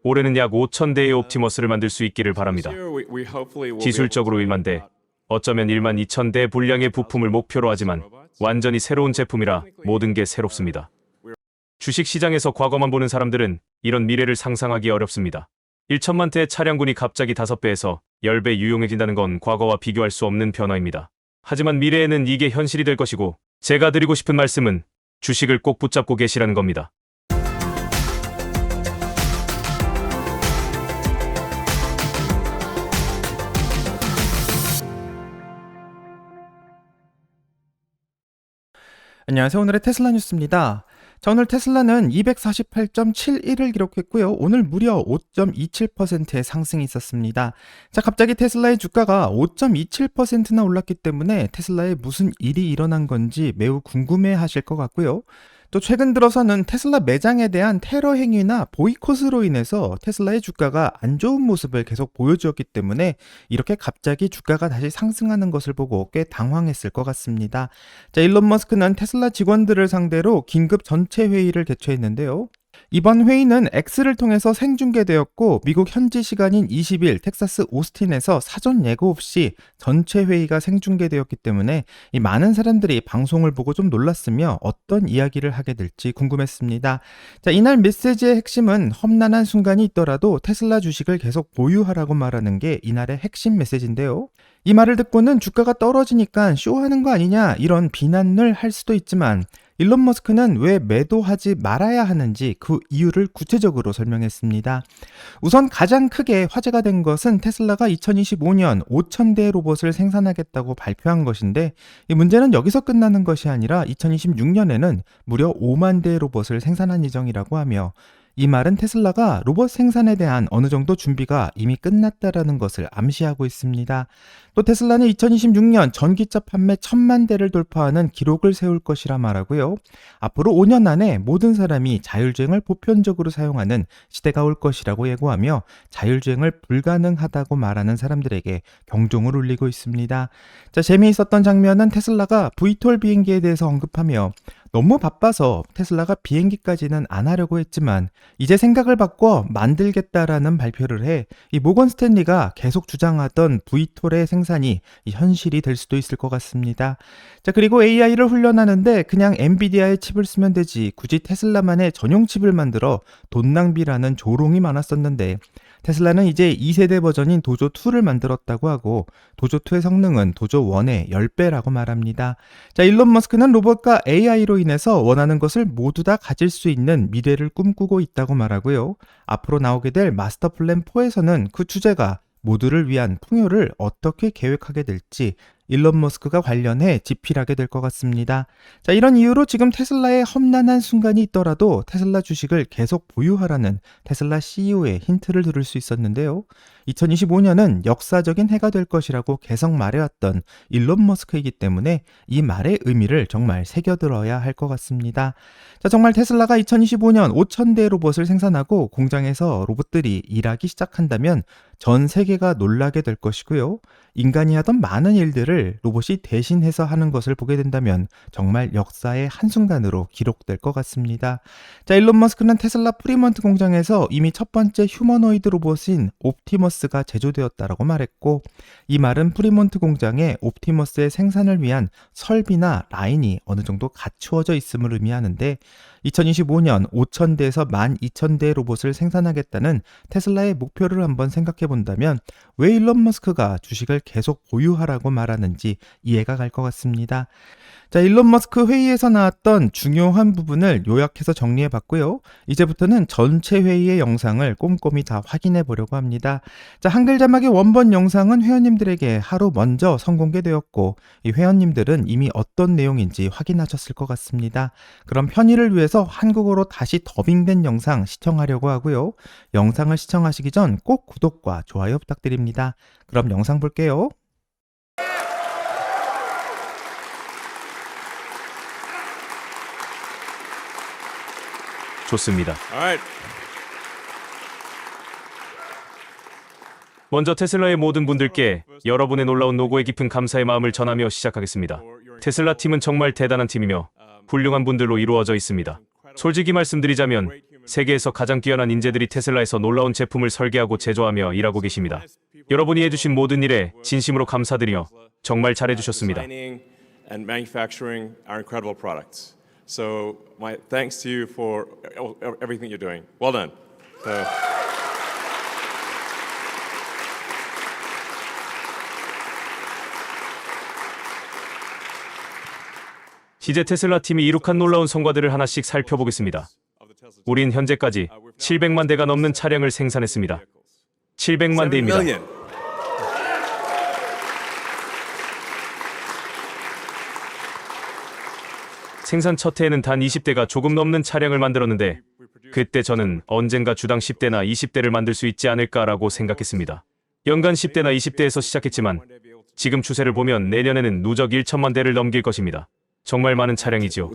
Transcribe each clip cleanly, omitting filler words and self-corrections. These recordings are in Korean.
올해는 약 5,000대의 옵티머스를 만들 수 있기를 바랍니다. 기술적으로 1만 대, 어쩌면 1만 2,000대 분량의 부품을 목표로 하지만 완전히 새로운 제품이라 모든 게 새롭습니다. 주식시장에서 과거만 보는 사람들은 이런 미래를 상상하기 어렵습니다. 1천만 대의 차량군이 갑자기 5배에서 10배 유용해진다는 건 과거와 비교할 수 없는 변화입니다. 하지만 미래에는 이게 현실이 될 것이고 제가 드리고 싶은 말씀은 주식을 꼭 붙잡고 계시라는 겁니다. 안녕하세요. 오늘의 테슬라 뉴스입니다. 자, 오늘 테슬라는 248.71을 기록했고요. 오늘 무려 5.27%의 상승이 있었습니다. 자, 갑자기 테슬라의 주가가 5.27%나 올랐기 때문에 테슬라에 무슨 일이 일어난 건지 매우 궁금해 하실 것 같고요. 또 최근 들어서는 테슬라 매장에 대한 테러 행위나 보이콧으로 인해서 테슬라의 주가가 안 좋은 모습을 계속 보여주었기 때문에 이렇게 갑자기 주가가 다시 상승하는 것을 보고 꽤 당황했을 것 같습니다. 자, 일론 머스크는 테슬라 직원들을 상대로 긴급 전체 회의를 개최했는데요. 이번 회의는 X를 통해서 생중계되었고 미국 현지 시간인 20일 텍사스 오스틴에서 사전 예고 없이 전체 회의가 생중계되었기 때문에 이 많은 사람들이 방송을 보고 좀 놀랐으며 어떤 이야기를 하게 될지 궁금했습니다. 자, 이날 메시지의 핵심은 험난한 순간이 있더라도 테슬라 주식을 계속 보유하라고 말하는 게 이날의 핵심 메시지인데요. 이 말을 듣고는 주가가 떨어지니까 쇼하는 거 아니냐 이런 비난을 할 수도 있지만 일론 머스크는 왜 매도하지 말아야 하는지 그 이유를 구체적으로 설명했습니다. 우선 가장 크게 화제가 된 것은 테슬라가 2025년 5,000대의 로봇을 생산하겠다고 발표한 것인데 이 문제는 여기서 끝나는 것이 아니라 2026년에는 무려 5만 대의 로봇을 생산할 예정이라고 하며 이 말은 테슬라가 로봇 생산에 대한 어느 정도 준비가 이미 끝났다라는 것을 암시하고 있습니다. 또 테슬라는 2026년 전기차 판매 1,000만 대를 돌파하는 기록을 세울 것이라 말하고요. 앞으로 5년 안에 모든 사람이 자율주행을 보편적으로 사용하는 시대가 올 것이라고 예고하며 자율주행을 불가능하다고 말하는 사람들에게 경종을 울리고 있습니다. 자, 재미있었던 장면은 테슬라가 VTOL 비행기에 대해서 언급하며 너무 바빠서 테슬라가 비행기까지는 안 하려고 했지만 이제 생각을 바꿔 만들겠다라는 발표를 해 이 모건 스탠리가 계속 주장하던 VTOL의 생산이 현실이 될 수도 있을 것 같습니다. 자, 그리고 AI를 훈련하는데 그냥 엔비디아의 칩을 쓰면 되지 굳이 테슬라만의 전용 칩을 만들어 돈 낭비라는 조롱이 많았었는데 테슬라는 이제 2세대 버전인 도조2를 만들었다고 하고 도조2의 성능은 도조1의 10배라고 말합니다. 자, 일론 머스크는 로봇과 AI로 인해서 원하는 것을 모두 다 가질 수 있는 미래를 꿈꾸고 있다고 말하고요. 앞으로 나오게 될 마스터 플랜 4에서는 그 주제가 모두를 위한 풍요를 어떻게 계획하게 될지 일론 머스크가 관련해 집필하게 될 것 같습니다. 자, 이런 이유로 지금 테슬라의 험난한 순간이 있더라도 테슬라 주식을 계속 보유하라는 테슬라 CEO의 힌트를 들을 수 있었는데요. 2025년은 역사적인 해가 될 것이라고 계속 말해왔던 일론 머스크이기 때문에 이 말의 의미를 정말 새겨들어야 할 것 같습니다. 자, 정말 테슬라가 2025년 5,000대 로봇을 생산하고 공장에서 로봇들이 일하기 시작한다면 전 세계가 놀라게 될 것이고요. 인간이 하던 많은 일들을 로봇이 대신해서 하는 것을 보게 된다면 정말 역사의 한순간으로 기록될 것 같습니다. 자, 일론 머스크는 테슬라 프리먼트 공장에서 이미 첫 번째 휴머노이드 로봇인 옵티머스가 제조되었다라고 말했고 이 말은 프리먼트 공장에 옵티머스의 생산을 위한 설비나 라인이 어느 정도 갖추어져 있음을 의미하는데 2025년 5,000대에서 12,000대의 로봇을 생산하겠다는 테슬라의 목표를 한번 생각해 본다면 왜 일론 머스크가 주식을 계속 보유하라고 말하는지 이해가 갈 것 같습니다. 자, 일론 머스크 회의에서 나왔던 중요한 부분을 요약해서 정리해 봤고요. 이제부터는 전체 회의의 영상을 꼼꼼히 다 확인해 보려고 합니다. 자, 한글 자막의 원본 영상은 회원님들에게 하루 먼저 선공개되었고 이 회원님들은 이미 어떤 내용인지 확인하셨을 것 같습니다. 그럼 편의를 위해서 한국어로 다시 더빙된 영상 시청하려고 하고요. 영상을 시청하시기 전 꼭 구독과 좋아요 부탁드립니다. 그럼 영상 볼게요. 좋습니다. 먼저 테슬라의 모든 분들께 여러분의 놀라운 노고에 깊은 감사의 마음을 전하며 시작하겠습니다. 테슬라 팀은 정말 대단한 팀이며 훌륭한 분들로 이루어져 있습니다. 솔직히 말씀드리자면 세계에서 가장 뛰어난 인재들이 테슬라에서 놀라운 제품을 설계하고 제조하며 일하고 계십니다. 여러분이 해주신 모든 일에 진심으로 감사드리며 정말 잘해주셨습니다. And manufacturing our incredible products. So my thanks to you for everything you're doing. Well done. 이제 테슬라 팀이 이룩한 놀라운 성과들을 하나씩 살펴보겠습니다. 우린 현재까지 700만 대가 넘는 차량을 생산했습니다. 700만 대입니다. 생산 첫 해에는 단 20대가 조금 넘는 차량을 만들었는데 그때 저는 언젠가 주당 10대나 20대를 만들 수 있지 않을까라고 생각했습니다. 연간 10대나 20대에서 시작했지만 지금 추세를 보면 내년에는 누적 1천만 대를 넘길 것입니다. 정말 많은 차량이죠.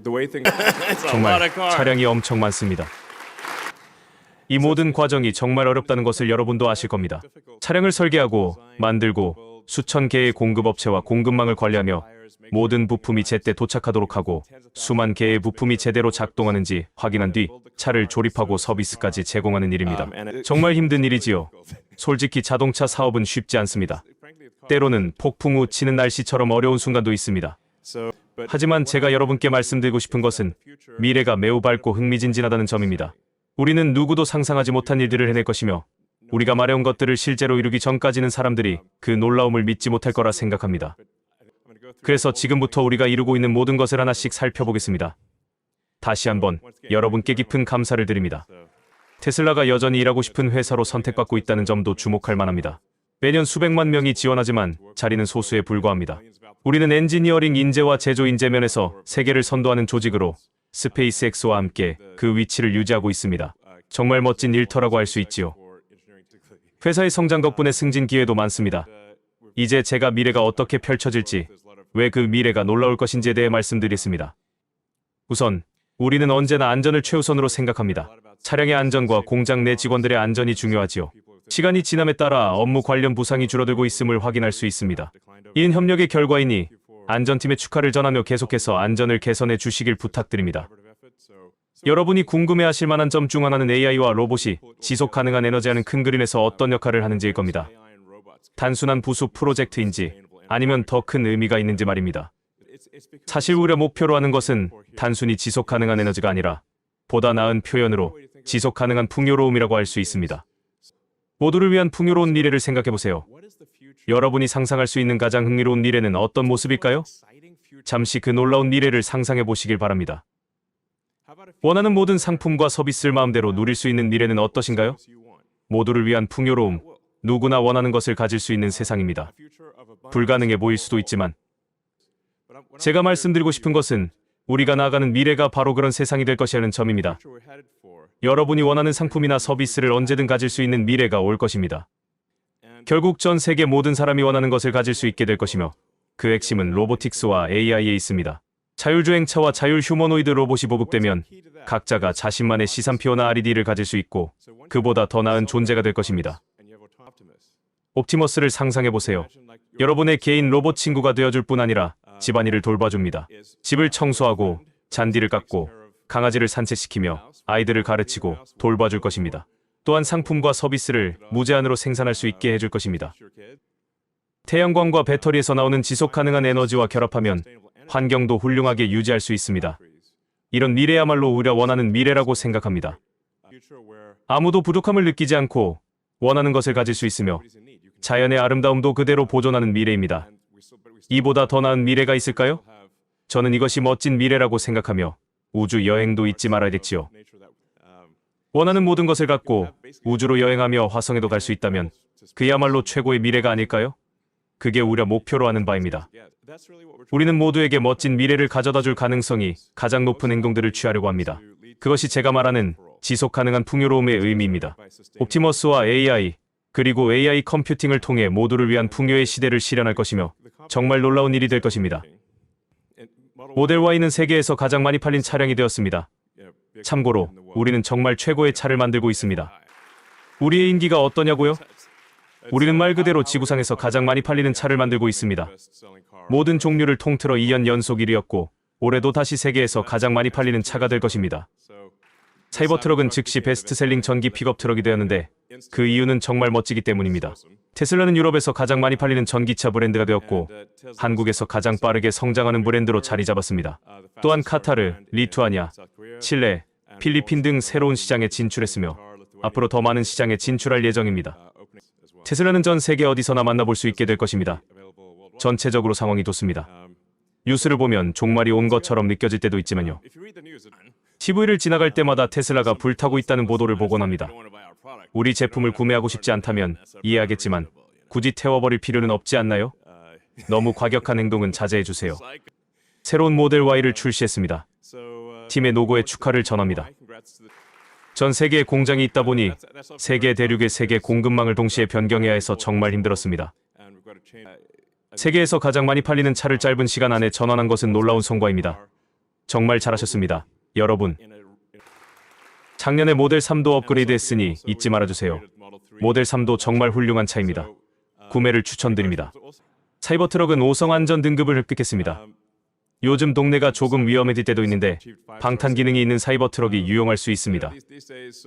정말 차량이 엄청 많습니다. 이 모든 과정이 정말 어렵다는 것을 여러분도 아실 겁니다. 차량을 설계하고 만들고 수천 개의 공급업체와 공급망을 관리하며 모든 부품이 제때 도착하도록 하고 수만 개의 부품이 제대로 작동하는지 확인한 뒤 차를 조립하고 서비스까지 제공하는 일입니다. 정말 힘든 일이지요. 솔직히 자동차 사업은 쉽지 않습니다. 때로는 폭풍 후 치는 날씨처럼 어려운 순간도 있습니다. 하지만 제가 여러분께 말씀드리고 싶은 것은 미래가 매우 밝고 흥미진진하다는 점입니다. 우리는 누구도 상상하지 못한 일들을 해낼 것이며 우리가 말해온 것들을 실제로 이루기 전까지는 사람들이 그 놀라움을 믿지 못할 거라 생각합니다. 그래서 지금부터 우리가 이루고 있는 모든 것을 하나씩 살펴보겠습니다. 다시 한번 여러분께 깊은 감사를 드립니다. 테슬라가 여전히 일하고 싶은 회사로 선택받고 있다는 점도 주목할 만합니다. 매년 수백만 명이 지원하지만 자리는 소수에 불과합니다. 우리는 엔지니어링 인재와 제조 인재 면에서 세계를 선도하는 조직으로 스페이스X와 함께 그 위치를 유지하고 있습니다. 정말 멋진 일터라고 할 수 있지요. 회사의 성장 덕분에 승진 기회도 많습니다. 이제 제가 미래가 어떻게 펼쳐질지, 왜 그 미래가 놀라울 것인지에 대해 말씀드리겠습니다. 우선 우리는 언제나 안전을 최우선으로 생각합니다. 차량의 안전과 공장 내 직원들의 안전이 중요하지요. 시간이 지남에 따라 업무 관련 부상이 줄어들고 있음을 확인할 수 있습니다. 이는 협력의 결과이니 안전팀에 축하를 전하며 계속해서 안전을 개선해 주시길 부탁드립니다. 여러분이 궁금해하실 만한 점 중 하나는 AI와 로봇이 지속 가능한 에너지하는 큰 그림에서 어떤 역할을 하는지일 겁니다. 단순한 부수 프로젝트인지 아니면 더 큰 의미가 있는지 말입니다. 사실 우리가 목표로 하는 것은 단순히 지속 가능한 에너지가 아니라 보다 나은 표현으로 지속 가능한 풍요로움이라고 할 수 있습니다. 모두를 위한 풍요로운 미래를 생각해보세요. 여러분이 상상할 수 있는 가장 흥미로운 미래는 어떤 모습일까요? 잠시 그 놀라운 미래를 상상해 보시길 바랍니다. 원하는 모든 상품과 서비스를 마음대로 누릴 수 있는 미래는 어떠신가요? 모두를 위한 풍요로움, 누구나 원하는 것을 가질 수 있는 세상입니다. 불가능해 보일 수도 있지만 제가 말씀드리고 싶은 것은 우리가 나아가는 미래가 바로 그런 세상이 될 것이라는 점입니다. 여러분이 원하는 상품이나 서비스를 언제든 가질 수 있는 미래가 올 것입니다. 결국 전 세계 모든 사람이 원하는 것을 가질 수 있게 될 것이며 그 핵심은 로보틱스와 AI에 있습니다. 자율주행차와 자율 휴머노이드 로봇이 보급되면 각자가 자신만의 C3PO나 RED를 가질 수 있고 그보다 더 나은 존재가 될 것입니다. 옵티머스를 상상해보세요. 여러분의 개인 로봇 친구가 되어줄 뿐 아니라 집안일을 돌봐줍니다. 집을 청소하고 잔디를 깎고 강아지를 산책시키며 아이들을 가르치고 돌봐줄 것입니다. 또한 상품과 서비스를 무제한으로 생산할 수 있게 해줄 것입니다. 태양광과 배터리에서 나오는 지속 가능한 에너지와 결합하면 환경도 훌륭하게 유지할 수 있습니다. 이런 미래야말로 우리가 원하는 미래라고 생각합니다. 아무도 부족함을 느끼지 않고 원하는 것을 가질 수 있으며 자연의 아름다움도 그대로 보존하는 미래입니다. 이보다 더 나은 미래가 있을까요? 저는 이것이 멋진 미래라고 생각하며 우주 여행도 잊지 말아야겠지요. 원하는 모든 것을 갖고 우주로 여행하며 화성에도 갈 수 있다면 그야말로 최고의 미래가 아닐까요? 그게 우리가 목표로 하는 바입니다. 우리는 모두에게 멋진 미래를 가져다 줄 가능성이 가장 높은 행동들을 취하려고 합니다. 그것이 제가 말하는 지속 가능한 풍요로움의 의미입니다. 옵티머스와 AI, 그리고 AI 컴퓨팅을 통해 모두를 위한 풍요의 시대를 실현할 것이며 정말 놀라운 일이 될 것입니다. 모델 Y는 세계에서 가장 많이 팔린 차량이 되었습니다. 참고로 우리는 정말 최고의 차를 만들고 있습니다. 우리의 인기가 어떠냐고요? 우리는 말 그대로 지구상에서 가장 많이 팔리는 차를 만들고 있습니다. 모든 종류를 통틀어 2년 연속 1위였고 올해도 다시 세계에서 가장 많이 팔리는 차가 될 것입니다. 사이버트럭은 즉시 베스트셀링 전기 픽업 트럭이 되었는데 그 이유는 정말 멋지기 때문입니다. 테슬라는 유럽에서 가장 많이 팔리는 전기차 브랜드가 되었고 한국에서 가장 빠르게 성장하는 브랜드로 자리 잡았습니다. 또한 카타르, 리투아니아, 칠레, 필리핀 등 새로운 시장에 진출했으며 앞으로 더 많은 시장에 진출할 예정입니다. 테슬라는 전 세계 어디서나 만나볼 수 있게 될 것입니다. 전체적으로 상황이 좋습니다. 뉴스를 보면 종말이 온 것처럼 느껴질 때도 있지만요. TV를 지나갈 때마다 테슬라가 불타고 있다는 보도를 보곤 합니다. 우리 제품을 구매하고 싶지 않다면 이해하겠지만 굳이 태워버릴 필요는 없지 않나요? 너무 과격한 행동은 자제해주세요. 새로운 모델 Y를 출시했습니다. 팀의 노고에 축하를 전합니다. 전 세계에 공장이 있다 보니 세계 대륙의 세계 공급망을 동시에 변경해야 해서 정말 힘들었습니다. 세계에서 가장 많이 팔리는 차를 짧은 시간 안에 전환한 것은 놀라운 성과입니다. 정말 잘하셨습니다, 여러분. 작년에 모델 3도 업그레이드했으니 잊지 말아주세요. 모델 3도 정말 훌륭한 차입니다. 구매를 추천드립니다. 사이버트럭은 5성 안전 등급을 획득했습니다. 요즘 동네가 조금 위험해질 때도 있는데 방탄 기능이 있는 사이버트럭이 유용할 수 있습니다.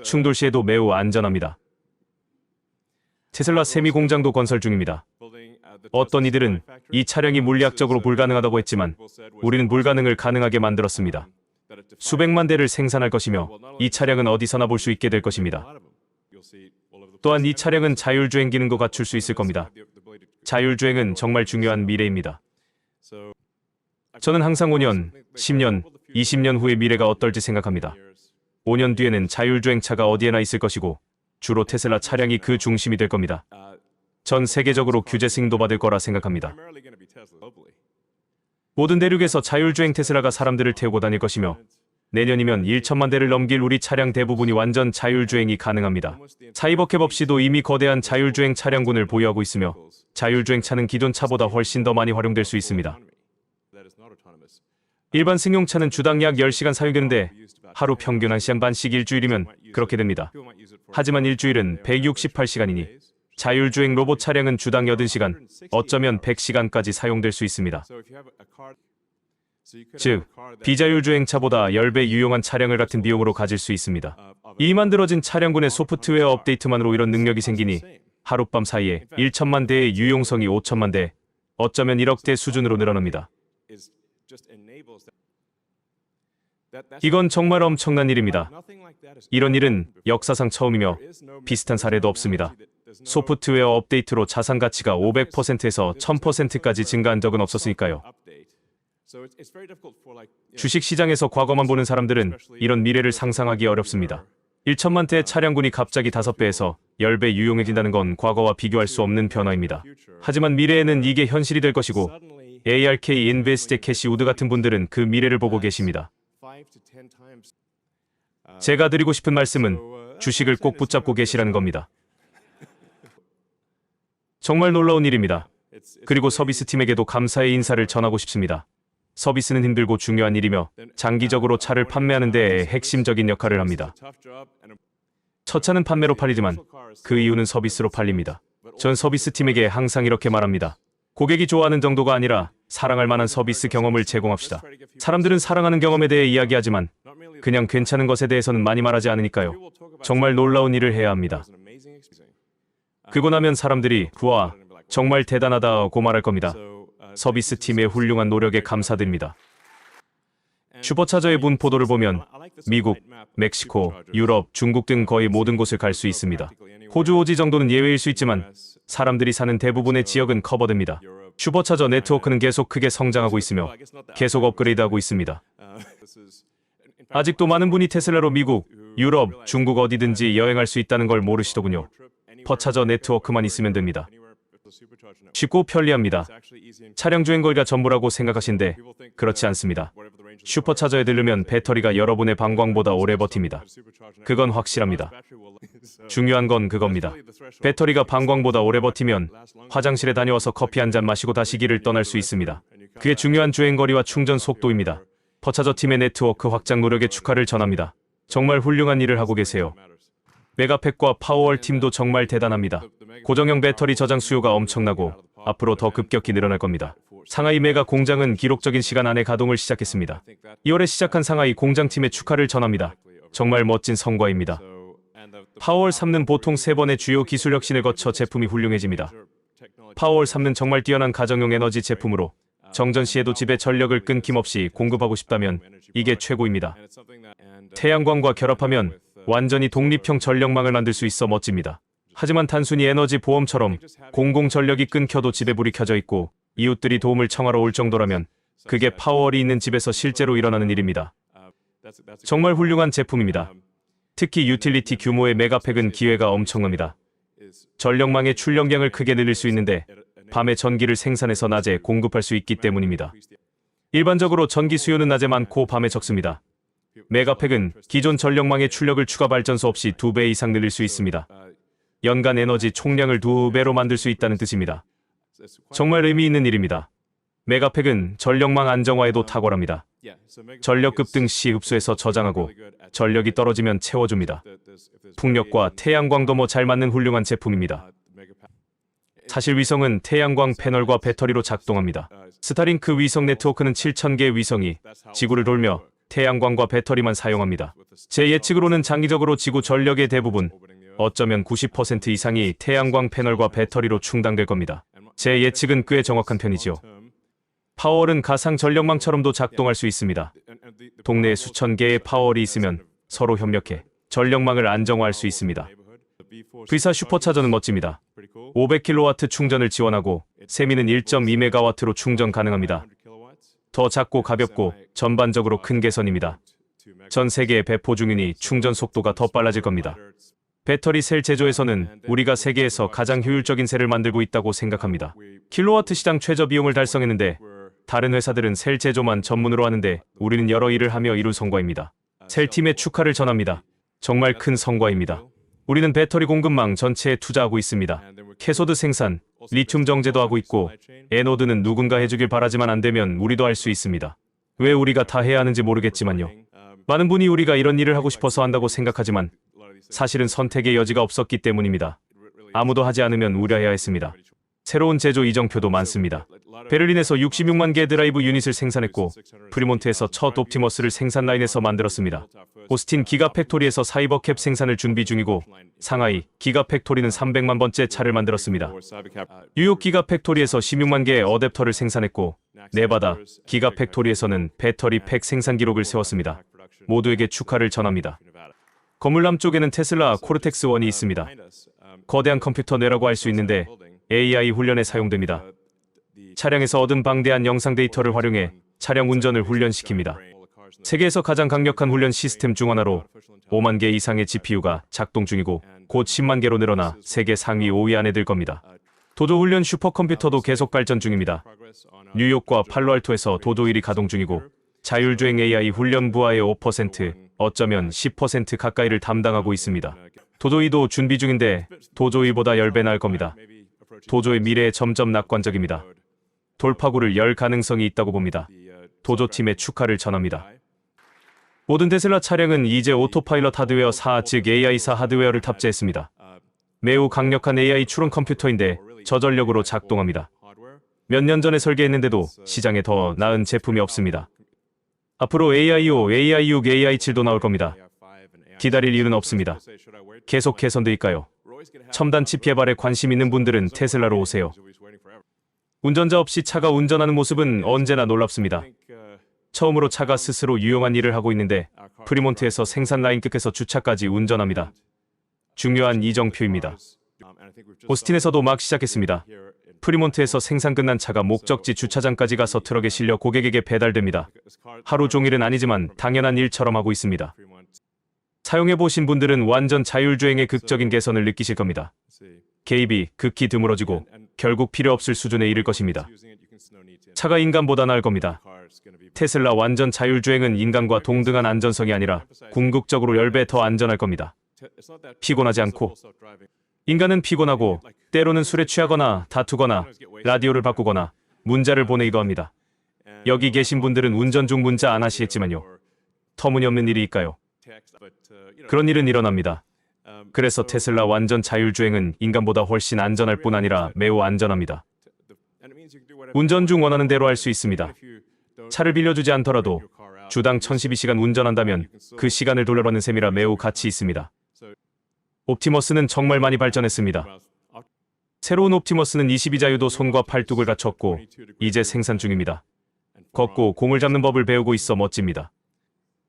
충돌 시에도 매우 안전합니다. 테슬라 세미 공장도 건설 중입니다. 어떤 이들은 이 차량이 물리학적으로 불가능하다고 했지만 우리는 불가능을 가능하게 만들었습니다. 수백만 대를 생산할 것이며 이 차량은 어디서나 볼 수 있게 될 것입니다. 또한 이 차량은 자율주행 기능도 갖출 수 있을 겁니다. 자율주행은 정말 중요한 미래입니다. 저는 항상 5년, 10년, 20년 후의 미래가 어떨지 생각합니다. 5년 뒤에는 자율주행차가 어디에나 있을 것이고 주로 테슬라 차량이 그 중심이 될 겁니다. 전 세계적으로 규제 승인도 받을 거라 생각합니다. 모든 대륙에서 자율주행 테슬라가 사람들을 태우고 다닐 것이며 내년이면 1천만 대를 넘길 우리 차량 대부분이 완전 자율주행이 가능합니다. 사이버캡 없이도 이미 거대한 자율주행 차량군을 보유하고 있으며 자율주행차는 기존 차보다 훨씬 더 많이 활용될 수 있습니다. 일반 승용차는 주당 약 10시간 사용되는데 하루 평균 1시간 반씩 일주일이면 그렇게 됩니다. 하지만 일주일은 168시간이니 자율주행 로봇 차량은 주당 80시간, 어쩌면 100시간까지 사용될 수 있습니다. 즉, 비자율주행차보다 10배 유용한 차량을 같은 비용으로 가질 수 있습니다. 이 만들어진 차량군의 소프트웨어 업데이트만으로 이런 능력이 생기니 하룻밤 사이에 1천만 대의 유용성이 5천만 대, 어쩌면 1억 대 수준으로 늘어납니다. 이건 정말 엄청난 일입니다. 이런 일은 역사상 처음이며 비슷한 사례도 없습니다. 소프트웨어 업데이트로 자산 가치가 500%에서 1000%까지 증가한 적은 없었으니까요. 주식시장에서 과거만 보는 사람들은 이런 미래를 상상하기 어렵습니다. 1천만 대의 차량군이 갑자기 5배에서 10배 유용해진다는 건 과거와 비교할 수 없는 변화입니다. 하지만 미래에는 이게 현실이 될 것이고 ARK 인베스트 캐시 우드 같은 분들은 그 미래를 보고 계십니다. 제가 드리고 싶은 말씀은 주식을 꼭 붙잡고 계시라는 겁니다. 정말 놀라운 일입니다. 그리고 서비스팀에게도 감사의 인사를 전하고 싶습니다. 서비스는 힘들고 중요한 일이며 장기적으로 차를 판매하는 데에 핵심적인 역할을 합니다. 첫 차는 판매로 팔리지만 그 이유는 서비스로 팔립니다. 전 서비스팀에게 항상 이렇게 말합니다. 고객이 좋아하는 정도가 아니라 사랑할 만한 서비스 경험을 제공합시다. 사람들은 사랑하는 경험에 대해 이야기하지만 그냥 괜찮은 것에 대해서는 많이 말하지 않으니까요. 정말 놀라운 일을 해야 합니다. 그고 나면 사람들이 우와, 정말 대단하다고 말할 겁니다. 서비스팀의 훌륭한 노력에 감사드립니다. 슈퍼차저의 분포도를 보면 미국, 멕시코, 유럽, 중국 등 거의 모든 곳을 갈 수 있습니다. 호주, 오지 정도는 예외일 수 있지만 사람들이 사는 대부분의 지역은 커버됩니다. 슈퍼차저 네트워크는 계속 크게 성장하고 있으며 계속 업그레이드하고 있습니다. 아직도 많은 분이 테슬라로 미국, 유럽, 중국 어디든지 여행할 수 있다는 걸 모르시더군요. 슈퍼차저 네트워크만 있으면 됩니다. 쉽고 편리합니다. 차량 주행거리가 전부라고 생각하신데 그렇지 않습니다. 슈퍼차저에 들르면 배터리가 여러분의 방광보다 오래 버팁니다. 그건 확실합니다. 중요한 건 그겁니다. 배터리가 방광보다 오래 버티면 화장실에 다녀와서 커피 한 잔 마시고 다시 길을 떠날 수 있습니다. 그게 중요한 주행거리와 충전 속도입니다. 슈퍼차저 팀의 네트워크 확장 노력에 축하를 전합니다. 정말 훌륭한 일을 하고 계세요. 메가팩과 파워월 팀도 정말 대단합니다. 고정형 배터리 저장 수요가 엄청나고 앞으로 더 급격히 늘어날 겁니다. 상하이 메가 공장은 기록적인 시간 안에 가동을 시작했습니다. 2월에 시작한 상하이 공장팀에 축하를 전합니다. 정말 멋진 성과입니다. 파워월 3는 보통 3번의 주요 기술 혁신을 거쳐 제품이 훌륭해집니다. 파워월 3는 정말 뛰어난 가정용 에너지 제품으로 정전 시에도 집에 전력을 끊김없이 공급하고 싶다면 이게 최고입니다. 태양광과 결합하면 완전히 독립형 전력망을 만들 수 있어 멋집니다. 하지만 단순히 에너지 보험처럼 공공전력이 끊겨도 집에 불이 켜져 있고 이웃들이 도움을 청하러 올 정도라면 그게 파워월이 있는 집에서 실제로 일어나는 일입니다. 정말 훌륭한 제품입니다. 특히 유틸리티 규모의 메가팩은 기회가 엄청납니다. 전력망의 출력량을 크게 늘릴 수 있는데 밤에 전기를 생산해서 낮에 공급할 수 있기 때문입니다. 일반적으로 전기 수요는 낮에 많고 밤에 적습니다. 메가팩은 기존 전력망의 출력을 추가 발전소 없이 2배 이상 늘릴 수 있습니다. 연간 에너지 총량을 2배로 만들 수 있다는 뜻입니다. 정말 의미 있는 일입니다. 메가팩은 전력망 안정화에도 탁월합니다. 전력 급등 시 흡수해서 저장하고 전력이 떨어지면 채워줍니다. 풍력과 태양광도 잘 맞는 훌륭한 제품입니다. 사실 위성은 태양광 패널과 배터리로 작동합니다. 스타링크 위성 네트워크는 7,000개의 위성이 지구를 돌며 태양광과 배터리만 사용합니다. 제 예측으로는 장기적으로 지구 전력의 대부분, 어쩌면 90% 이상이 태양광 패널과 배터리로 충당될 겁니다. 제 예측은 꽤 정확한 편이지요. 파워월은 가상 전력망처럼도 작동할 수 있습니다. 동네에 수천 개의 파워월이 있으면 서로 협력해 전력망을 안정화할 수 있습니다. V4 슈퍼차저는 멋집니다. 500kW 충전을 지원하고 세미는 1.2MW로 충전 가능합니다. 더 작고 가볍고 전반적으로 큰 개선입니다. 전 세계에 배포 중이니 충전 속도가 더 빨라질 겁니다. 배터리 셀 제조에서는 우리가 세계에서 가장 효율적인 셀을 만들고 있다고 생각합니다. 킬로와트 시장 최저 비용을 달성했는데 다른 회사들은 셀 제조만 전문으로 하는데 우리는 여러 일을 하며 이룬 성과입니다. 셀팀에 축하를 전합니다. 정말 큰 성과입니다. 우리는 배터리 공급망 전체에 투자하고 있습니다. 캐소드 생산, 리튬 정제도 하고 있고 에노드는 누군가 해주길 바라지만 안 되면 우리도 할 수 있습니다. 왜 우리가 다 해야 하는지 모르겠지만요. 많은 분이 우리가 이런 일을 하고 싶어서 한다고 생각하지만 사실은 선택의 여지가 없었기 때문입니다. 아무도 하지 않으면 우려해야 했습니다. 새로운 제조 이정표도 많습니다. 베를린에서 66만 개 드라이브 유닛을 생산했고 프리몬트에서 첫 옵티머스를 생산 라인에서 만들었습니다. 오스틴 기가팩토리에서 사이버캡 생산을 준비 중이고 상하이 기가팩토리는 300만 번째 차를 만들었습니다. 뉴욕 기가팩토리에서 16만 개의 어댑터를 생산했고 네바다 기가팩토리에서는 배터리 팩 생산 기록을 세웠습니다. 모두에게 축하를 전합니다. 건물 남쪽에는 테슬라 코르텍스 1이 있습니다. 거대한 컴퓨터 뇌라고 할 수 있는데 AI 훈련에 사용됩니다. 차량에서 얻은 방대한 영상 데이터를 활용해 차량 운전을 훈련시킵니다. 세계에서 가장 강력한 훈련 시스템 중 하나로 5만 개 이상의 GPU가 작동 중이고 곧 10만 개로 늘어나 세계 상위 5위 안에 들 겁니다. 도조 훈련 슈퍼컴퓨터도 계속 발전 중입니다. 뉴욕과 팔로알토에서 도조 1이 가동 중이고 자율주행 AI 훈련 부하의 5%, 어쩌면 10% 가까이를 담당하고 있습니다. 도조 2도 준비 중인데 도조 1보다 10배 나을 겁니다. 도조의 미래에 점점 낙관적입니다. 돌파구를 열 가능성이 있다고 봅니다. 도조팀에 축하를 전합니다. 모든 테슬라 차량은 이제 오토파일럿 하드웨어 4, 즉 AI4 하드웨어를 탑재했습니다. 매우 강력한 AI 추론 컴퓨터인데 저전력으로 작동합니다. 몇 년 전에 설계했는데도 시장에 더 나은 제품이 없습니다. 앞으로 AI5, AI6, AI7도 나올 겁니다. 기다릴 이유는 없습니다. 계속 개선되니까요. 첨단 칩 개발에 관심 있는 분들은 테슬라로 오세요. 운전자 없이 차가 운전하는 모습은 언제나 놀랍습니다. 처음으로 차가 스스로 유용한 일을 하고 있는데 프리몬트에서 생산 라인 끝에서 주차까지 운전합니다. 중요한 이정표입니다. 오스틴에서도 막 시작했습니다. 프리몬트에서 생산 끝난 차가 목적지 주차장까지 가서 트럭에 실려 고객에게 배달됩니다. 하루 종일은 아니지만 당연한 일처럼 하고 있습니다. 사용해보신 분들은 완전 자율주행의 극적인 개선을 느끼실 겁니다. 개입이 극히 드물어지고 결국 필요 없을 수준에 이를 것입니다. 차가 인간보다 나을 겁니다. 테슬라 완전 자율주행은 인간과 동등한 안전성이 아니라 궁극적으로 10배 더 안전할 겁니다. 피곤하지 않고 인간은 피곤하고 때로는 술에 취하거나 다투거나 라디오를 바꾸거나 문자를 보내기도 합니다. 여기 계신 분들은 운전 중 문자 안 하시겠지만요. 터무니없는 일이니까요. 그런 일은 일어납니다. 그래서 테슬라 완전 자율주행은 인간보다 훨씬 안전할 뿐 아니라 매우 안전합니다. 운전 중 원하는 대로 할 수 있습니다. 차를 빌려주지 않더라도 주당 1012시간 운전한다면 그 시간을 돌려받는 셈이라 매우 가치 있습니다. 옵티머스는 정말 많이 발전했습니다. 새로운 옵티머스는 22자유도 손과 팔뚝을 갖췄고 이제 생산 중입니다. 걷고 공을 잡는 법을 배우고 있어 멋집니다.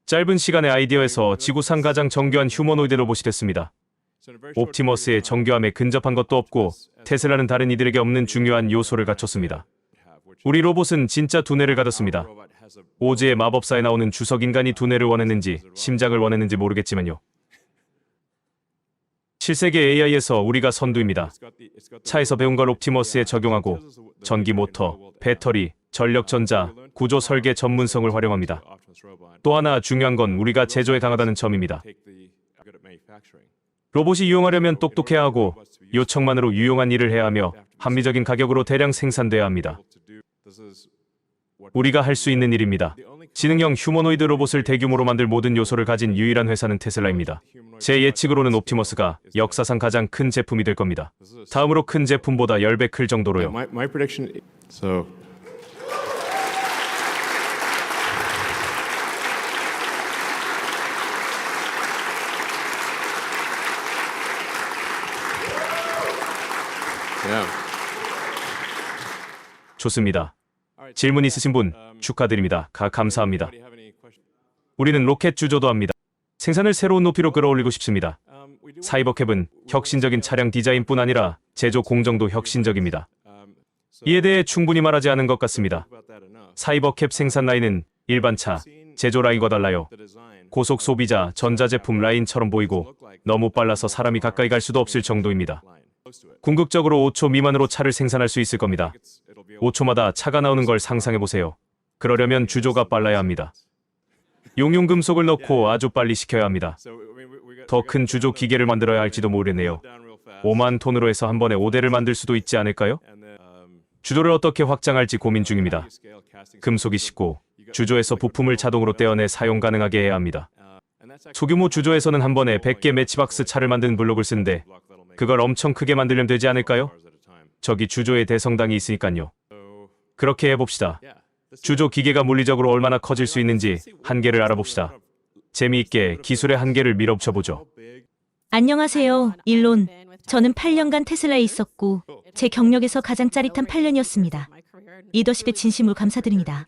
짧은 시간의 아이디어에서 지구상 가장 정교한 휴머노이드 로봇이 됐습니다. 옵티머스의 정교함에 근접한 것도 없고 테슬라는 다른 이들에게 없는 중요한 요소를 갖췄습니다. 우리 로봇은 진짜 두뇌를 가졌습니다. 오즈의 마법사에 나오는 주석 인간이 두뇌를 원했는지 심장을 원했는지 모르겠지만요. 7세기 AI에서 우리가 선두입니다. 차에서 배운 걸 옵티머스에 적용하고 전기 모터, 배터리, 전력 전자, 구조 설계 전문성을 활용합니다. 또 하나 중요한 건 우리가 제조에 강하다는 점입니다. 로봇이 유용하려면 똑똑해야 하고 요청만으로 유용한 일을 해야 하며 합리적인 가격으로 대량 생산돼야 합니다. 우리가 할 수 있는 일입니다. 지능형 휴머노이드 로봇을 대규모로 만들 모든 요소를 가진 유일한 회사는 테슬라입니다. 제 예측으로는 옵티머스가 역사상 가장 큰 제품이 될 겁니다. 다음으로 큰 제품보다 10배 클 정도로요. My prediction. So. 좋습니다. 질문 있으신 분 축하드립니다. 감사합니다. 우리는 로켓 주조도 합니다. 생산을 새로운 높이로 끌어올리고 싶습니다. 사이버캡은 혁신적인 차량 디자인뿐 아니라 제조 공정도 혁신적입니다. 이에 대해 충분히 말하지 않은 것 같습니다. 사이버캡 생산 라인은 일반 차, 제조 라인과 달라요. 고속 소비자, 전자제품 라인처럼 보이고 너무 빨라서 사람이 가까이 갈 수도 없을 정도입니다. 궁극적으로 5초 미만으로 차를 생산할 수 있을 겁니다. 5초마다 차가 나오는 걸 상상해보세요. 그러려면 주조가 빨라야 합니다. 용융금속을 넣고 아주 빨리 식혀야 합니다. 더 큰 주조 기계를 만들어야 할지도 모르겠네요. 5만 톤으로 해서 한 번에 5대를 만들 수도 있지 않을까요? 주조를 어떻게 확장할지 고민 중입니다. 금속이 쉽고 주조에서 부품을 자동으로 떼어내 사용 가능하게 해야 합니다. 소규모 주조에서는 한 번에 100개 매치박스 차를 만드는 블록을 쓰는데 그걸 엄청 크게 만들면 되지 않을까요? 저기 주조의 대성당이 있으니까요. 그렇게 해봅시다. 주조 기계가 물리적으로 얼마나 커질 수 있는지 한계를 알아봅시다. 재미있게 기술의 한계를 밀어붙여보죠. 안녕하세요, 일론. 저는 8년간 테슬라에 있었고 제 경력에서 가장 짜릿한 8년이었습니다. 리더십에 진심으로 감사드립니다.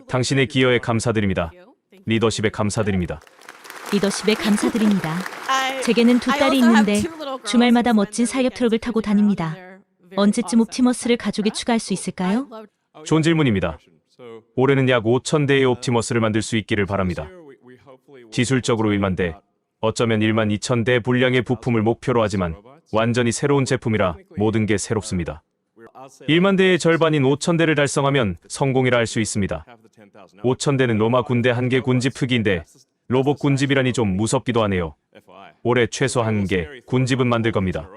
당신의 기여에 감사드립니다. 리더십에 감사드립니다. 리더십에 감사드립니다. 제게는 두 딸이 있는데 주말마다 멋진 사이업 트럭을 타고 다닙니다. 언제쯤 옵티머스를 가족에 추가할 수 있을까요? 좋은 질문입니다. 올해는 약 5,000대의 옵티머스를 만들 수 있기를 바랍니다. 기술적으로 1만 대, 어쩌면 1만 2,000대 분량의 부품을 목표로 하지만 완전히 새로운 제품이라 모든 게 새롭습니다. 1만 대의 절반인 5,000대를 달성하면 성공이라 할 수 있습니다. 5,000대는 로마 군대 한 개 군집 크기인데 로봇 군집이라니 좀 무섭기도 하네요. 올해 최소 1개 군집은 만들 겁니다.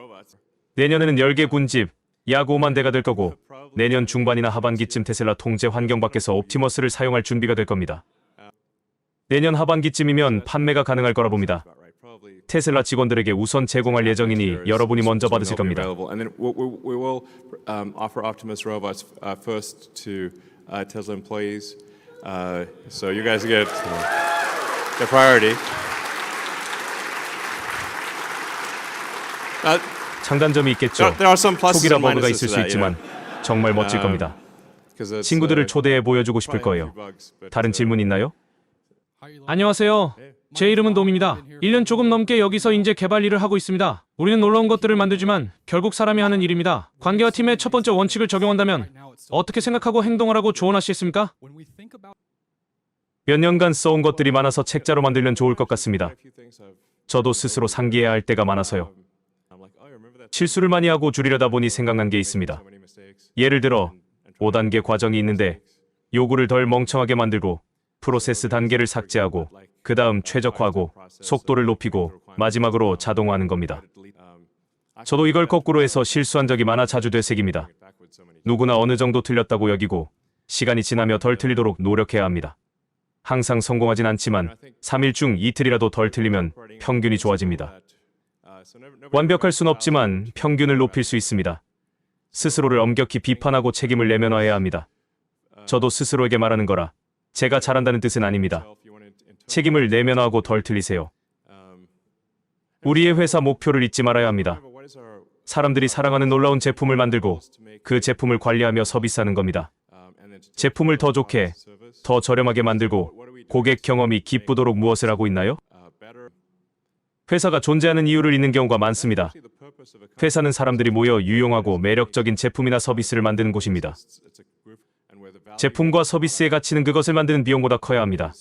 내년에는 10개 군집, 약 5만 대가 될 거고 내년 중반이나 하반기쯤 테슬라 통제 환경 밖에서 옵티머스를 사용할 준비가 될 겁니다. 내년 하반기쯤이면 판매가 가능할 거라 봅니다. 테슬라 직원들에게 우선 제공할 예정이니 여러분이 먼저 받으실 겁니다. And then we will offer Optimus robots first to Tesla employees. So you guys get the priority. 장단점이 있겠죠. There are some pluses 초기라 and 버그가 minuses 있을 to 수 that, 있지만 정말 멋질 겁니다. because 친구들을 초대해 보여주고 싶을 거예요. 다른 질문 있나요? 안녕하세요. 제 이름은 돔입니다. 1년 조금 넘게 여기서 인재 개발 일을 하고 있습니다. 우리는 놀라운 것들을 만들지만 결국 사람이 하는 일입니다. 관계와 팀의 첫 번째 원칙을 적용한다면 어떻게 생각하고 행동하라고 조언하시겠습니까? 몇 년간 써온 것들이 많아서 책자로 만들면 좋을 것 같습니다. 저도 스스로 상기해야 할 때가 많아서요. 실수를 많이 하고 줄이려다 보니 생각난 게 있습니다. 예를 들어 5단계 과정이 있는데 요구를 덜 멍청하게 만들고 프로세스 단계를 삭제하고 그 다음 최적화하고 속도를 높이고 마지막으로 자동화하는 겁니다. 저도 이걸 거꾸로 해서 실수한 적이 많아 자주 되새깁니다. 누구나 어느 정도 틀렸다고 여기고 시간이 지나며 덜 틀리도록 노력해야 합니다. 항상 성공하진 않지만 3일 중 이틀이라도 덜 틀리면 평균이 좋아집니다. 완벽할 순 없지만 평균을 높일 수 있습니다. 스스로를 엄격히 비판하고 책임을 내면화해야 합니다. 저도 스스로에게 말하는 거라 제가 잘한다는 뜻은 아닙니다. 책임을 내면화하고 덜 틀리세요. 우리의 회사 목표를 잊지 말아야 합니다. 사람들이 사랑하는 놀라운 제품을 만들고 그 제품을 관리하며 서비스하는 겁니다. 제품을 더 좋게, 더 저렴하게 만들고 고객 경험이 기쁘도록 무엇을 하고 있나요? 회사가 존재하는 이유를 잊는 경우가 많습니다. 회사는 사람들이 모여 유용하고 매력적인 제품이나 서비스를 만드는 곳입니다. 제품과 서비스의 가치는 그것을 만드는 비용보다 커야 합니다.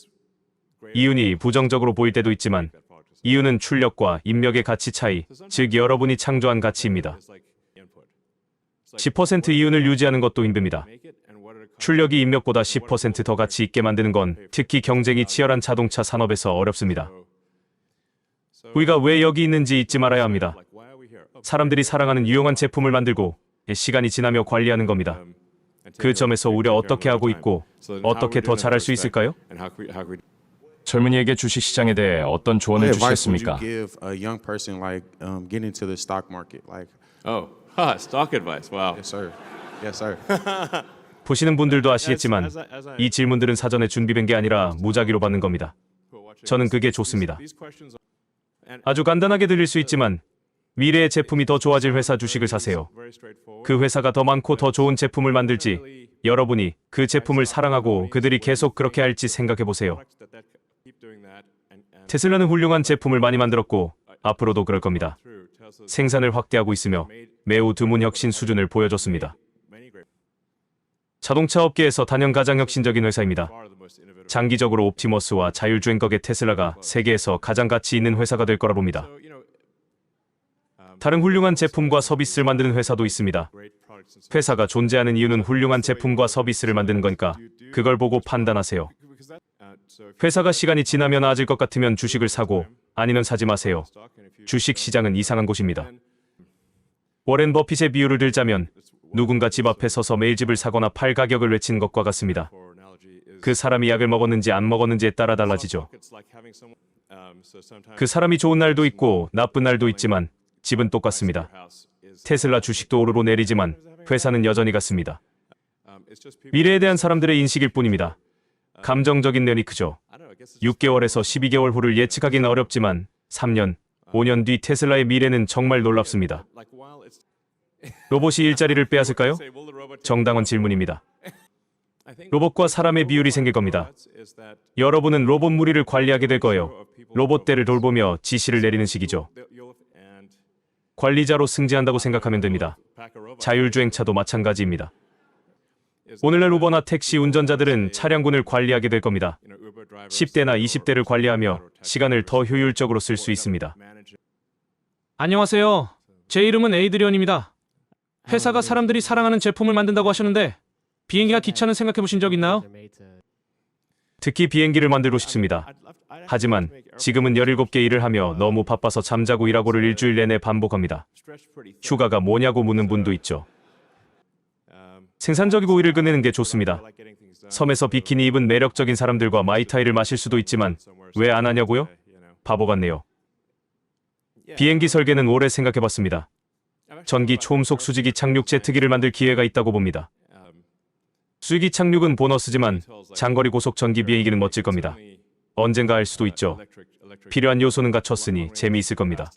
이윤이 부정적으로 보일 때도 있지만 이유는 출력과 인력의 가치 차이, 즉 여러분이 창조한 가치입니다. 10% 이윤을 유지하는 것도 힘듭니다. 출력이 인력보다 10% 더 가치 있게 만드는 건 특히 경쟁이 치열한 자동차 산업에서 어렵습니다. 우리가 왜 여기 있는지 잊지 말아야 합니다. 사람들이 사랑하는 유용한 제품을 만들고 시간이 지나며 관리하는 겁니다. 그 점에서 우려 어떻게 하고 있고 어떻게 더 잘할 수 있을까요? 젊은이에게 주식시장에 대해 어떤 조언을 What advice would 주시겠습니까? you give a young person like getting into the stock market? Like, Stock advice. Wow. yes, sir. Yes, sir. 보시는 분들도 아시겠지만 이 질문들은 사전에 준비된 게 아니라 무작위로 받는 겁니다. 저는 그게 좋습니다. 아주 간단하게 들릴 수 있지만 미래의 제품이 더 좋아질 회사 주식을 사세요. 그 회사가 더 많고 더 좋은 제품을 만들지 여러분이 그 제품을 사랑하고 그들이 계속 그렇게 할지 생각해 보세요. 테슬라는 훌륭한 제품을 많이 만들었고 앞으로도 그럴 겁니다. 생산을 확대하고 있으며 매우 드문 혁신 수준을 보여줬습니다. 자동차 업계에서 단연 가장 혁신적인 회사입니다. 장기적으로 옵티머스와 자율주행거계 테슬라가 세계에서 가장 가치 있는 회사가 될 거라 봅니다. 다른 훌륭한 제품과 서비스를 만드는 회사도 있습니다. 회사가 존재하는 이유는 훌륭한 제품과 서비스를 만드는 거니까 그걸 보고 판단하세요. 회사가 시간이 지나면 나아질 것 같으면 주식을 사고 아니면 사지 마세요. 주식 시장은 이상한 곳입니다. 워렌 버핏의 비유를 들자면 누군가 집 앞에 서서 매일 집을 사거나 팔 가격을 외치는 것과 같습니다. 그 사람이 약을 먹었는지 안 먹었는지에 따라 달라지죠. 그 사람이 좋은 날도 있고 나쁜 날도 있지만 집은 똑같습니다. 테슬라 주식도 오르고 내리지만 회사는 여전히 같습니다. 미래에 대한 사람들의 인식일 뿐입니다. 감정적인 면이 크죠. 6개월에서 12개월 후를 예측하기는 어렵지만 3년, 5년 뒤 테슬라의 미래는 정말 놀랍습니다. 로봇이 일자리를 빼앗을까요? 정당한 질문입니다. 로봇과 사람의 비율이 생길 겁니다. 여러분은 로봇 무리를 관리하게 될 거예요. 로봇들을 돌보며 지시를 내리는 시기죠. 관리자로 승진한다고 생각하면 됩니다. 자율주행차도 마찬가지입니다. 오늘날 우버나 택시 운전자들은 차량군을 관리하게 될 겁니다. 10대나 20대를 관리하며 시간을 더 효율적으로 쓸 수 있습니다. 안녕하세요. 제 이름은 에이드리언입니다. 회사가 사람들이 사랑하는 제품을 만든다고 하셨는데 비행기나 기차는 생각해 보신 적 있나요? 특히 비행기를 만들고 싶습니다. 하지만 지금은 17개 일을 하며 너무 바빠서 잠자고 일하고를 일주일 내내 반복합니다. 휴가가 뭐냐고 묻는 분도 있죠. 생산적이고 일을 끝내는 게 좋습니다. 섬에서 비키니 입은 매력적인 사람들과 마이타이를 마실 수도 있지만 왜 안 하냐고요? 바보 같네요. 비행기 설계는 오래 생각해봤습니다. 전기 초음속 수직이 착륙 제트기를 만들 기회가 있다고 봅니다. 수직이 착륙은 보너스지만 장거리 고속 전기 비행기는 멋질 겁니다. 언젠가 할 수도 있죠. 필요한 요소는 갖췄으니 재미있을 겁니다.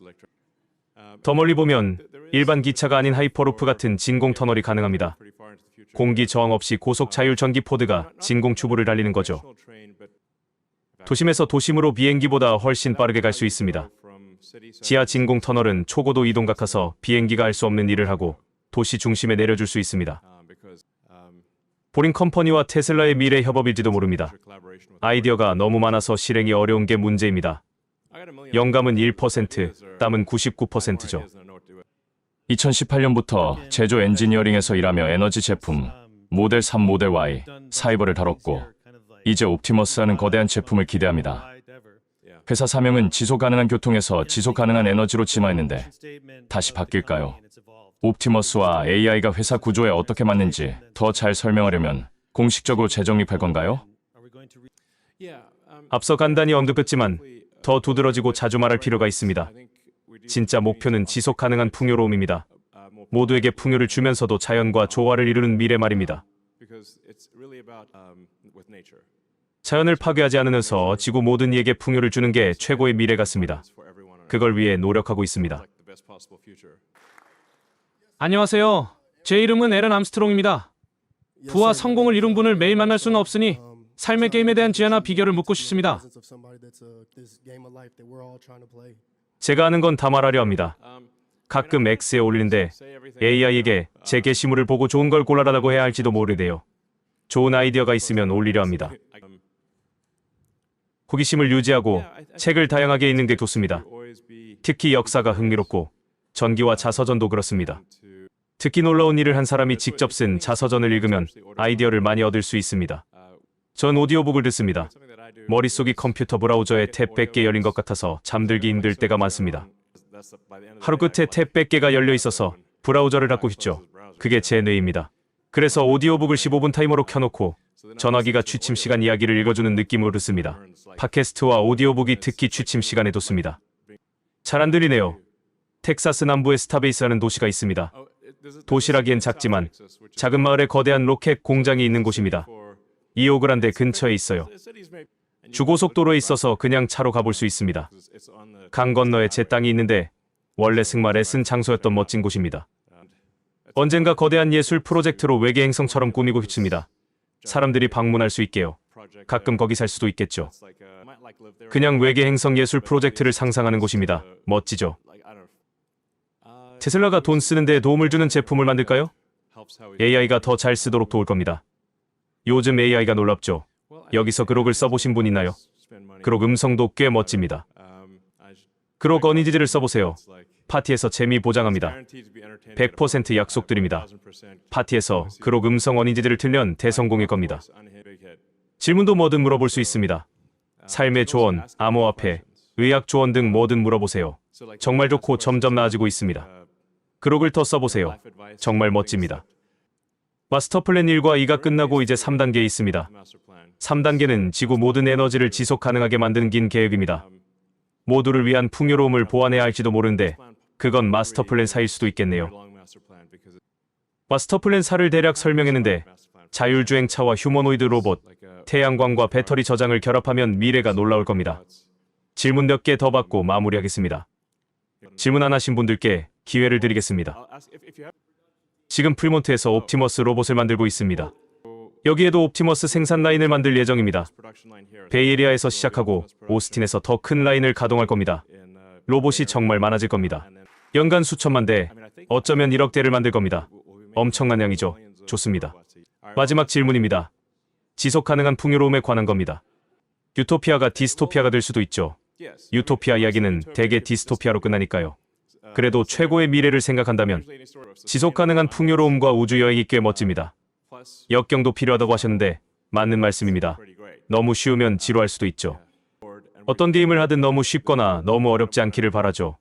더 멀리 보면 일반 기차가 아닌 하이퍼루프 같은 진공 터널이 가능합니다. 공기 저항 없이 고속 자율 전기 포드가 진공 튜브를 달리는 거죠. 도심에서 도심으로 비행기보다 훨씬 빠르게 갈 수 있습니다. 지하 진공 터널은 초고도 이동 같아서 비행기가 할 수 없는 일을 하고 도시 중심에 내려줄 수 있습니다. 보링 컴퍼니와 테슬라의 미래 협업일지도 모릅니다. 아이디어가 너무 많아서 실행이 어려운 게 문제입니다. 영감은 1%, 땀은 99%죠. 2018년부터 제조 엔지니어링에서 일하며 에너지 제품, 모델 3, 모델 Y, 사이버를 다뤘고 이제 옵티머스라는 거대한 제품을 기대합니다. 회사 사명은 지속 가능한 교통에서 지속 가능한 에너지로 진화했는데 다시 바뀔까요? 옵티머스와 AI가 회사 구조에 어떻게 맞는지 더 잘 설명하려면 공식적으로 재정립할 건가요? 앞서 간단히 언급했지만 더 두드러지고 자주 말할 필요가 있습니다. 진짜 목표는 지속 가능한 풍요로움입니다. 모두에게 풍요를 주면서도 자연과 조화를 이루는 미래 말입니다. 자연을 파괴하지 않으면서 지구 모든 이에게 풍요를 주는 게 최고의 미래 같습니다. 그걸 위해 노력하고 있습니다. 안녕하세요. 제 이름은 에런 암스트롱입니다. 부와 성공을 이룬 분을 매일 만날 수는 없으니 삶의 게임에 대한 지혜나 비결을 묻고 싶습니다. 제가 아는 건 다 말하려 합니다. 가끔 X에 올리는데 AI에게 제 게시물을 보고 좋은 걸 골라라라고 해야 할지도 모르대요. 좋은 아이디어가 있으면 올리려 합니다. 호기심을 유지하고 책을 다양하게 읽는 게 좋습니다. 특히 역사가 흥미롭고 전기와 자서전도 그렇습니다. 특히 놀라운 일을 한 사람이 직접 쓴 자서전을 읽으면 아이디어를 많이 얻을 수 있습니다. 전 오디오북을 듣습니다. 머릿속이 컴퓨터 브라우저에 탭 100개 열린 것 같아서 잠들기 힘들 때가 많습니다. 하루 끝에 탭 100개가 열려 있어서 브라우저를 닫고 싶죠. 그게 제 뇌입니다. 그래서 오디오북을 15분 타이머로 켜놓고 전화기가 취침 시간 이야기를 읽어주는 느낌으로 듣습니다. 팟캐스트와 오디오북이 특히 취침 시간에 좋습니다. 잘 안 들리네요. 텍사스 남부에 스타베이스라는 도시가 있습니다. 도시라기엔 작지만 작은 마을에 거대한 로켓 공장이 있는 곳입니다. 이오그란데 근처에 있어요. 주고속도로에 있어서 그냥 차로 가볼 수 있습니다. 강 건너에 제 땅이 있는데 원래 승마 레슨 장소였던 멋진 곳입니다. 언젠가 거대한 예술 프로젝트로 외계 행성처럼 꾸미고 싶습니다. 사람들이 방문할 수 있게요. 가끔 거기 살 수도 있겠죠. 그냥 외계 행성 예술 프로젝트를 상상하는 곳입니다. 멋지죠? 테슬라가 돈 쓰는 데 도움을 주는 제품을 만들까요? AI가 더 잘 쓰도록 도울 겁니다. 요즘 AI가 놀랍죠? 여기서 그록을 써보신 분 있나요? 그록 음성도 꽤 멋집니다. 그록 어니지들을 써보세요. 파티에서 재미 보장합니다. 100% 약속드립니다. 파티에서 그록 음성 어니지들을 틀면 대성공일 겁니다. 질문도 뭐든 물어볼 수 있습니다. 삶의 조언, 암호화폐, 의학 조언 등 뭐든 물어보세요. 정말 좋고 점점 나아지고 있습니다. 그록을 더 써보세요. 정말 멋집니다. 마스터 플랜 1과 2가 끝나고 이제 3단계에 있습니다. 3단계는 지구 모든 에너지를 지속 가능하게 만드는 긴 계획입니다. 모두를 위한 풍요로움을 보완해야 할지도 모르는데 그건 마스터 플랜 4일 수도 있겠네요. 마스터 플랜 4를 대략 설명했는데 자율주행차와 휴머노이드 로봇, 태양광과 배터리 저장을 결합하면 미래가 놀라울 겁니다. 질문 몇 개 더 받고 마무리하겠습니다. 질문 안 하신 분들께 기회를 드리겠습니다. 지금 프리몬트에서 옵티머스 로봇을 만들고 있습니다. 여기에도 옵티머스 생산 라인을 만들 예정입니다. 베이에리아에서 시작하고 오스틴에서 더 큰 라인을 가동할 겁니다. 로봇이 정말 많아질 겁니다. 연간 수천만 대, 어쩌면 1억 대를 만들 겁니다. 엄청난 양이죠. 좋습니다. 마지막 질문입니다. 지속 가능한 풍요로움에 관한 겁니다. 유토피아가 디스토피아가 될 수도 있죠. 유토피아 이야기는 대개 디스토피아로 끝나니까요. 그래도 최고의 미래를 생각한다면 지속 가능한 풍요로움과 우주 여행이 꽤 멋집니다. 역경도 필요하다고 하셨는데 맞는 말씀입니다. 너무 쉬우면 지루할 수도 있죠. 어떤 게임을 하든 너무 쉽거나 너무 어렵지 않기를 바라죠.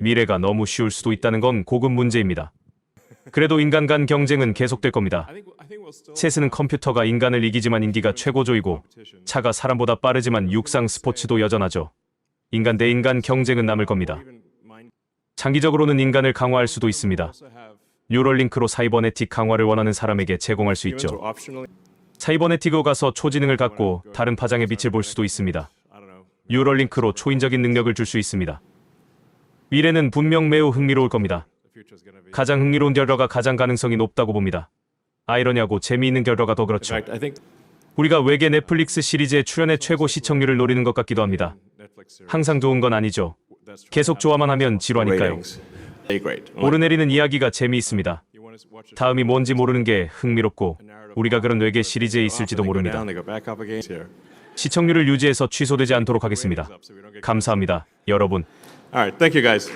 미래가 너무 쉬울 수도 있다는 건 고급 문제입니다. 그래도 인간 간 경쟁은 계속될 겁니다. 셋은 컴퓨터가 인간을 이기지만 인기가 최고조이고 차가 사람보다 빠르지만 육상 스포츠도 여전하죠. 인간 대 인간 경쟁은 남을 겁니다. 장기적으로는 인간을 강화할 수도 있습니다. 뉴럴링크로 사이버네틱 강화를 원하는 사람에게 제공할 수 있죠. 사이버네틱으로 가서 초지능을 갖고 다른 파장의 빛을 볼 수도 있습니다. 뉴럴링크로 초인적인 능력을 줄 수 있습니다. 미래는 분명 매우 흥미로울 겁니다. 가장 흥미로운 결과가 가장 가능성이 높다고 봅니다. 아이러니하고 재미있는 결과가 더 그렇죠. 우리가 외계 넷플릭스 시리즈의 출연의 최고 시청률을 노리는 것 같기도 합니다. 항상 좋은 건 아니죠. 계속 좋아만 하면 지루하니까요. 오르내리는 이야기가 재미있습니다. 다음이 뭔지 모르는 게 흥미롭고 우리가 그런 외계 시리즈에 있을지도 모릅니다. 시청률을 유지해서 취소되지 않도록 하겠습니다. 감사합니다, 여러분. All right, thank you guys.